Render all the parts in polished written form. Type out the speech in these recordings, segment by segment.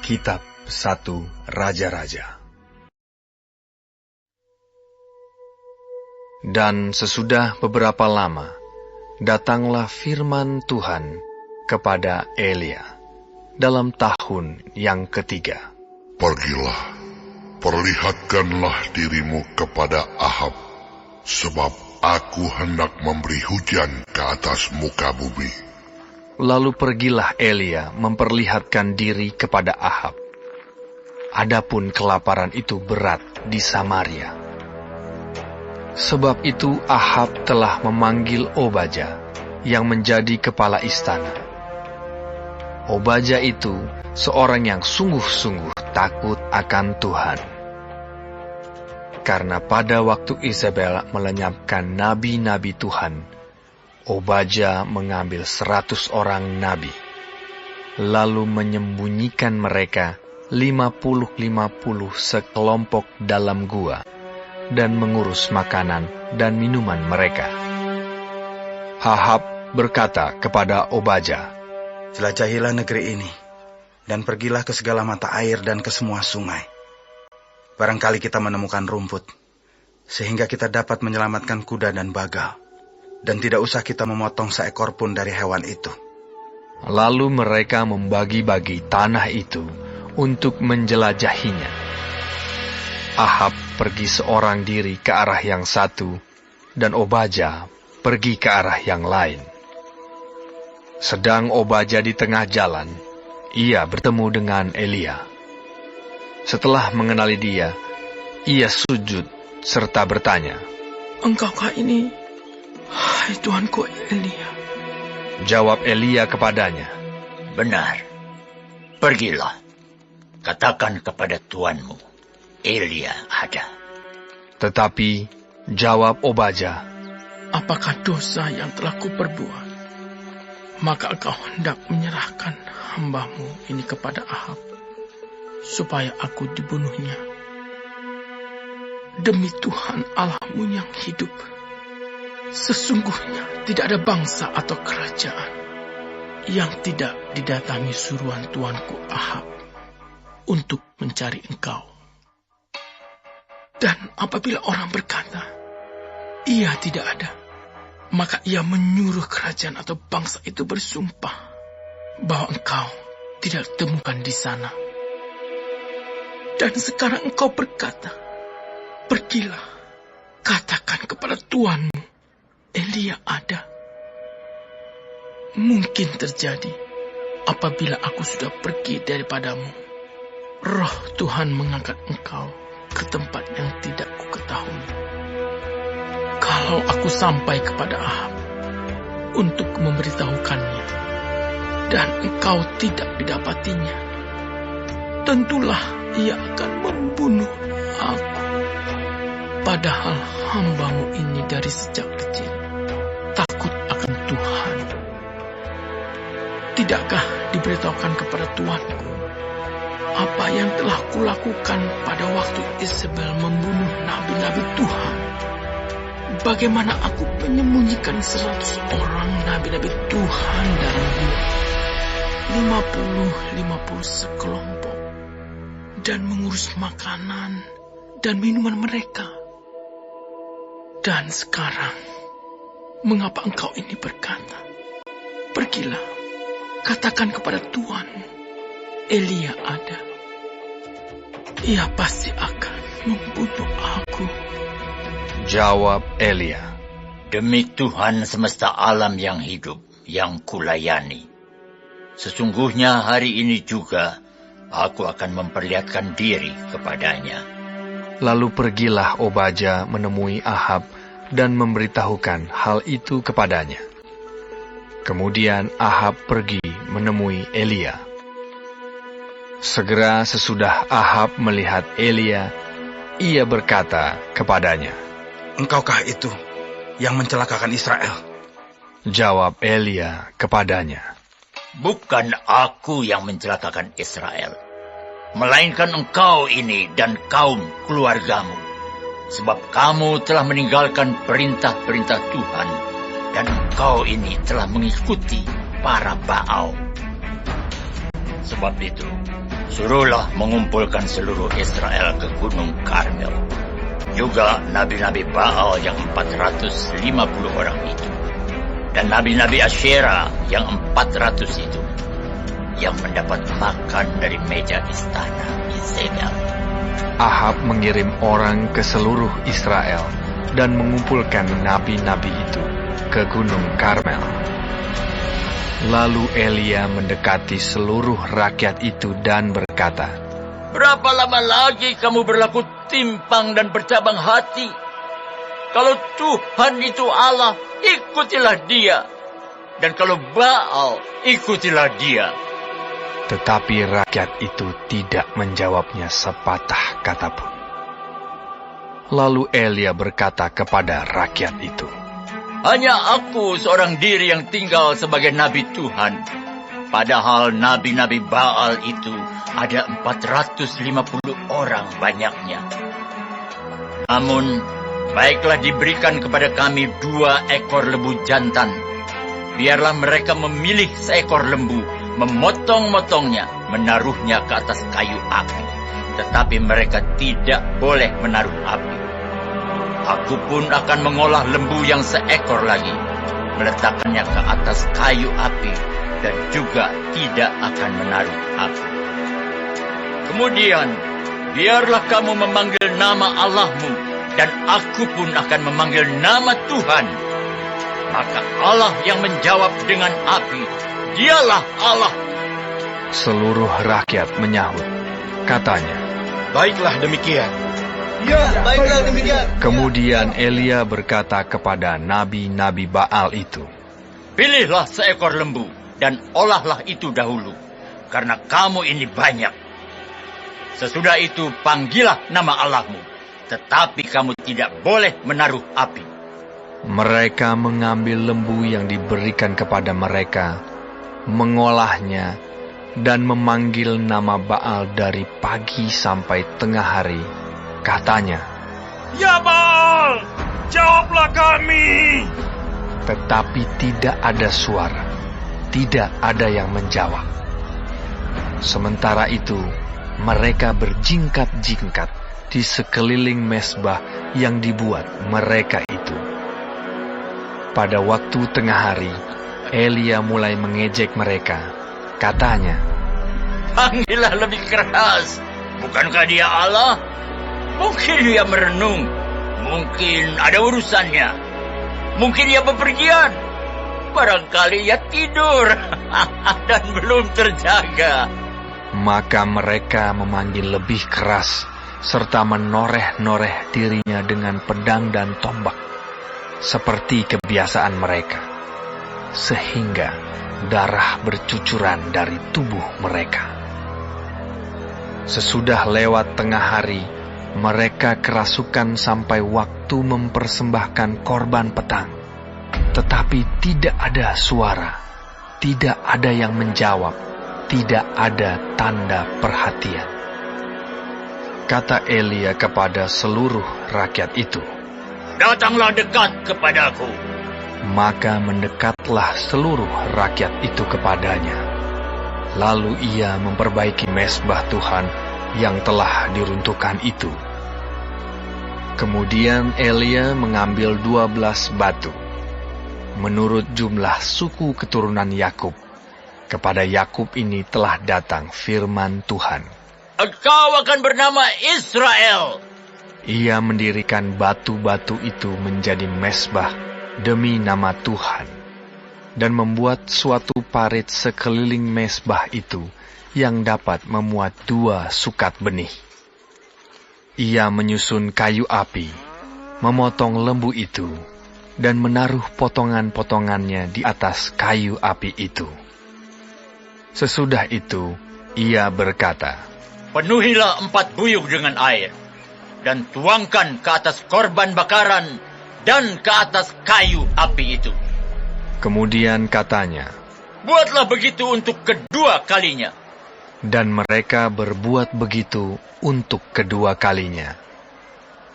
Kitab 1 Raja-Raja. Dan sesudah beberapa lama, datanglah firman Tuhan kepada Elia dalam tahun yang ketiga. Pergilah, perlihatkanlah dirimu kepada Ahab, sebab aku hendak memberi hujan ke atas muka bumi. Lalu pergilah Elia memperlihatkan diri kepada Ahab. Adapun kelaparan itu berat di Samaria. Sebab itu Ahab telah memanggil Obadya yang menjadi kepala istana. Obadya itu seorang yang sungguh-sungguh takut akan Tuhan. Karena pada waktu Isabel melenyapkan nabi-nabi Tuhan, Obadya mengambil 100 orang nabi, lalu menyembunyikan mereka 50-50 sekelompok dalam gua, dan mengurus makanan dan minuman mereka. Ahab berkata kepada Obadya, "Jelajahilah negeri ini, dan pergilah ke segala mata air dan ke semua sungai. Barangkali kita menemukan rumput, sehingga kita dapat menyelamatkan kuda dan bagal, dan tidak usah kita memotong seekor pun dari hewan itu." Lalu mereka membagi-bagi tanah itu untuk menjelajahinya. Ahab pergi seorang diri ke arah yang satu, dan Obadya pergi ke arah yang lain. Sedang Obadya di tengah jalan, ia bertemu dengan Elia. Setelah mengenali dia, ia sujud serta bertanya, "Engkaukah ini, hai Tuanku Elia?" Jawab Elia kepadanya, "Benar, pergilah, katakan kepada tuanmu, Elia ada." Tetapi jawab Obadya, "Apakah dosa yang telah kuperbuat? Maka engkau hendak menyerahkan hambamu ini kepada Ahab, supaya aku dibunuhnya. Demi Tuhan Allahmu yang hidup, sesungguhnya tidak ada bangsa atau kerajaan yang tidak didatangi suruhan tuanku Ahab untuk mencari engkau. Dan apabila orang berkata, ia tidak ada, maka ia menyuruh kerajaan atau bangsa itu bersumpah bahwa engkau tidak ditemukan di sana. Dan sekarang engkau berkata, pergilah, katakan kepada tuanmu, Elia ada. Mungkin terjadi apabila aku sudah pergi daripadamu, roh Tuhan mengangkat engkau ke tempat yang tidak kuketahui. Kalau aku sampai kepada Ahab untuk memberitahukannya, dan engkau tidak didapatinya, tentulah ia akan membunuh aku. Padahal hambamu ini dari sejak kecil takut akan Tuhan. Tidakkah diberitahukan kepada tuanku apa yang telah kulakukan pada waktu Isabel membunuh nabi-nabi Tuhan? Bagaimana aku menyembunyikan 100 orang nabi-nabi Tuhan dalam gua, 50-50 sekelompok, dan mengurus makanan dan minuman mereka. Dan sekarang, mengapa engkau ini berkata, pergilah, katakan kepada tuanmu, Elia ada. Ia pasti akan membunuh aku." Jawab Elia, "Demi Tuhan semesta alam yang hidup, yang kulayani, sesungguhnya hari ini juga aku akan memperlihatkan diri kepadanya." Lalu pergilah Obadya menemui Ahab dan memberitahukan hal itu kepadanya. Kemudian Ahab pergi menemui Elia. Segera sesudah Ahab melihat Elia, ia berkata kepadanya, "Engkaukah itu yang mencelakakan Israel?" Jawab Elia kepadanya, "Bukan aku yang mencelakakan Israel, melainkan engkau ini dan kaum keluargamu, sebab kamu telah meninggalkan perintah-perintah Tuhan, dan engkau ini telah mengikuti para Baal. Sebab itu, suruhlah mengumpulkan seluruh Israel ke Gunung Karmel. Juga nabi-nabi Baal yang 450 orang itu. Dan nabi-nabi Asyera yang 400 itu. Yang mendapat makan dari meja istana Izebel. Ahab mengirim orang ke seluruh Israel dan mengumpulkan nabi-nabi itu ke Gunung Karmel. Lalu Elia mendekati seluruh rakyat itu dan berkata, "Berapa lama lagi kamu berlaku timpang dan bercabang hati? Kalau Tuhan itu Allah, ikutilah dia. Dan kalau Baal, ikutilah dia." Tetapi rakyat itu tidak menjawabnya sepatah kata pun. Lalu Elia berkata kepada rakyat itu, "Hanya aku seorang diri yang tinggal sebagai nabi Tuhan. Padahal nabi-nabi Baal itu ada 450 orang banyaknya. Namun, baiklah diberikan kepada kami 2 ekor lembu jantan. Biarlah mereka memilih seekor lembu, memotong-motongnya, menaruhnya ke atas kayu api. Tetapi mereka tidak boleh menaruh api. Aku pun akan mengolah lembu yang seekor lagi, meletakkannya ke atas kayu api, dan juga tidak akan menaruh api. Kemudian, biarlah kamu memanggil nama Allahmu, dan aku pun akan memanggil nama Tuhan. Maka Allah yang menjawab dengan api, dialah Allah." seluruh rakyat menyahut. Katanya, Baiklah demikian. Ya, baiklah demikian. kemudian Elia berkata kepada nabi-nabi Baal itu, "Pilihlah seekor lembu, dan olahlah itu dahulu, karena kamu ini banyak. Sesudah itu panggillah nama Allahmu, tetapi kamu tidak boleh menaruh api." Mereka mengambil lembu yang diberikan kepada mereka, mengolahnya, dan memanggil nama Baal dari pagi sampai tengah hari. Katanya, Ya Baal, jawablah kami. tetapi tidak ada suara, tidak ada yang menjawab. Sementara itu, mereka berjingkat-jingkat di sekeliling mesbah yang dibuat mereka itu. Pada waktu tengah hari, Elia mulai mengejek mereka. Katanya, Panggillah lebih keras. Bukankah dia Allah? Mungkin dia merenung. Mungkin ada urusannya. Mungkin dia bepergian. Barangkali ia tidur dan belum terjaga. maka mereka memanggil lebih keras, serta menoreh-noreh dirinya dengan pedang dan tombak, seperti kebiasaan mereka, sehingga darah bercucuran dari tubuh mereka. Sesudah lewat tengah hari, mereka kerasukan sampai waktu mempersembahkan korban petang. Tetapi tidak ada suara, tidak ada yang menjawab, tidak ada tanda perhatian. Kata Elia kepada seluruh rakyat itu, "Datanglah dekat kepadaku." Maka mendekatlah seluruh rakyat itu kepadanya. Lalu ia memperbaiki mesbah Tuhan yang telah diruntuhkan itu. Kemudian Elia mengambil 12 batu, menurut jumlah suku keturunan Yakub. Kepada Yakub ini telah datang firman Tuhan. "Engkau akan bernama Israel." Ia mendirikan batu-batu itu menjadi mesbah demi nama Tuhan, dan membuat suatu parit sekeliling mesbah itu yang dapat memuat 2 sukat benih. Ia menyusun kayu api, memotong lembu itu, dan menaruh potongan-potongannya di atas kayu api itu. Sesudah itu, ia berkata, "Penuhilah 4 buyung dengan air, dan tuangkan ke atas korban bakaran dan ke atas kayu api itu." Kemudian katanya, "Buatlah begitu untuk kedua kalinya." dan mereka berbuat begitu untuk kedua kalinya.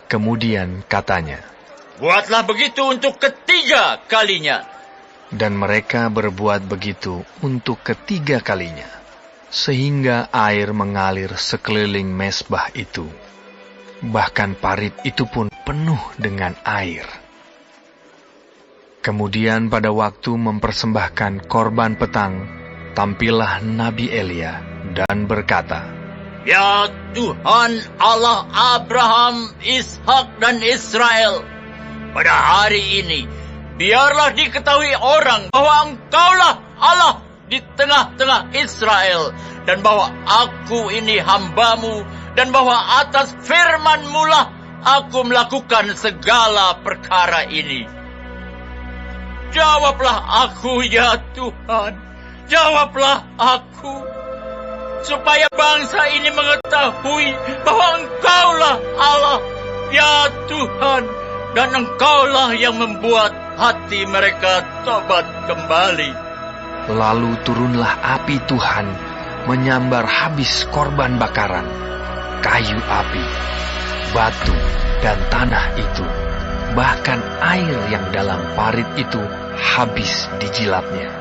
Kemudian katanya, "Buatlah begitu untuk ketiga kalinya." dan mereka berbuat begitu untuk ketiga kalinya. sehingga air mengalir sekeliling mezbah itu. Bahkan parit itu pun penuh dengan air. Kemudian pada waktu mempersembahkan korban petang, tampillah Nabi Elia dan berkata, Ya Tuhan Allah Abraham, Ishak dan Israel, pada hari ini biarlah diketahui orang bahwa Engkaulah Allah di tengah-tengah Israel, dan bahwa aku ini hamba-Mu, dan bahwa atas firman-Mu lah aku melakukan segala perkara ini. Jawablah aku, ya Tuhan, jawablah aku, supaya bangsa ini mengetahui bahwa Engkaulah Allah, ya Tuhan, dan Engkaulah yang membuat hati mereka tobat kembali. Lalu turunlah api Tuhan menyambar habis korban bakaran, kayu api, batu, dan tanah itu. Bahkan air yang dalam parit itu habis dijilatnya.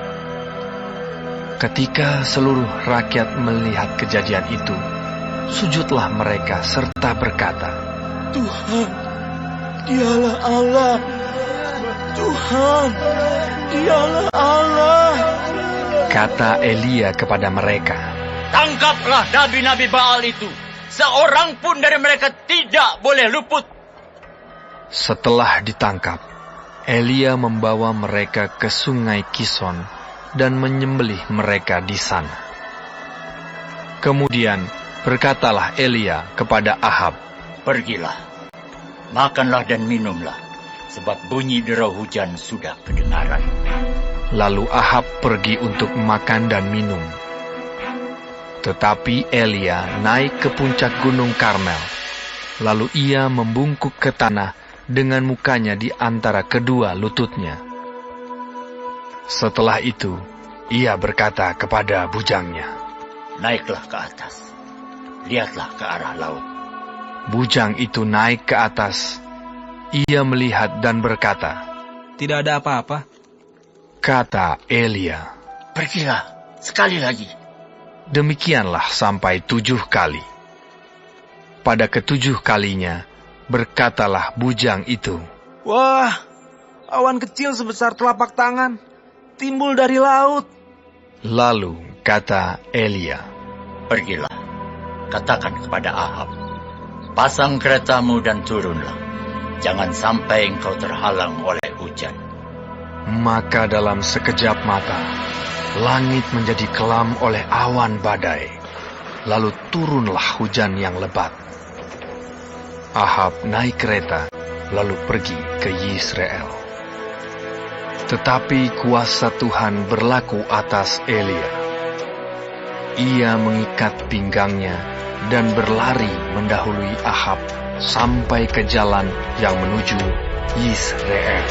Ketika seluruh rakyat melihat kejadian itu, sujudlah mereka serta berkata, Tuhan, Dialah Allah. Tuhan, Dialah Allah. Kata Elia kepada mereka, Tangkaplah nabi-nabi Baal itu. Seorang pun dari mereka tidak boleh luput. Setelah ditangkap, Elia membawa mereka ke sungai Kison dan menyembelih mereka di sana. Kemudian berkatalah Elia kepada Ahab, Pergilah, makanlah dan minumlah, sebab bunyi derau hujan sudah kedengaran. Lalu Ahab pergi untuk makan dan minum. Tetapi Elia naik ke puncak gunung Karmel. Lalu ia membungkuk ke tanah dengan mukanya di antara kedua lututnya. Setelah itu, ia berkata kepada bujangnya, Naiklah ke atas, lihatlah ke arah laut. Bujang itu naik ke atas. Ia melihat dan berkata, Tidak ada apa-apa. Kata Elia, Pergilah sekali lagi. demikianlah sampai 7 kali. Pada ke-7 kalinya, berkatalah bujang itu, Wah, awan kecil sebesar telapak tangan timbul dari laut. Lalu kata Elia, Pergilah, katakan kepada Ahab, pasang keretamu dan turunlah. Jangan sampai engkau terhalang oleh hujan. Maka dalam sekejap mata, langit menjadi kelam oleh awan badai. Lalu turunlah hujan yang lebat. Ahab naik kereta, lalu pergi ke Yisrael. Tetapi kuasa Tuhan berlaku atas Elia. Ia mengikat pinggangnya dan berlari mendahului Ahab sampai ke jalan yang menuju Yisrael.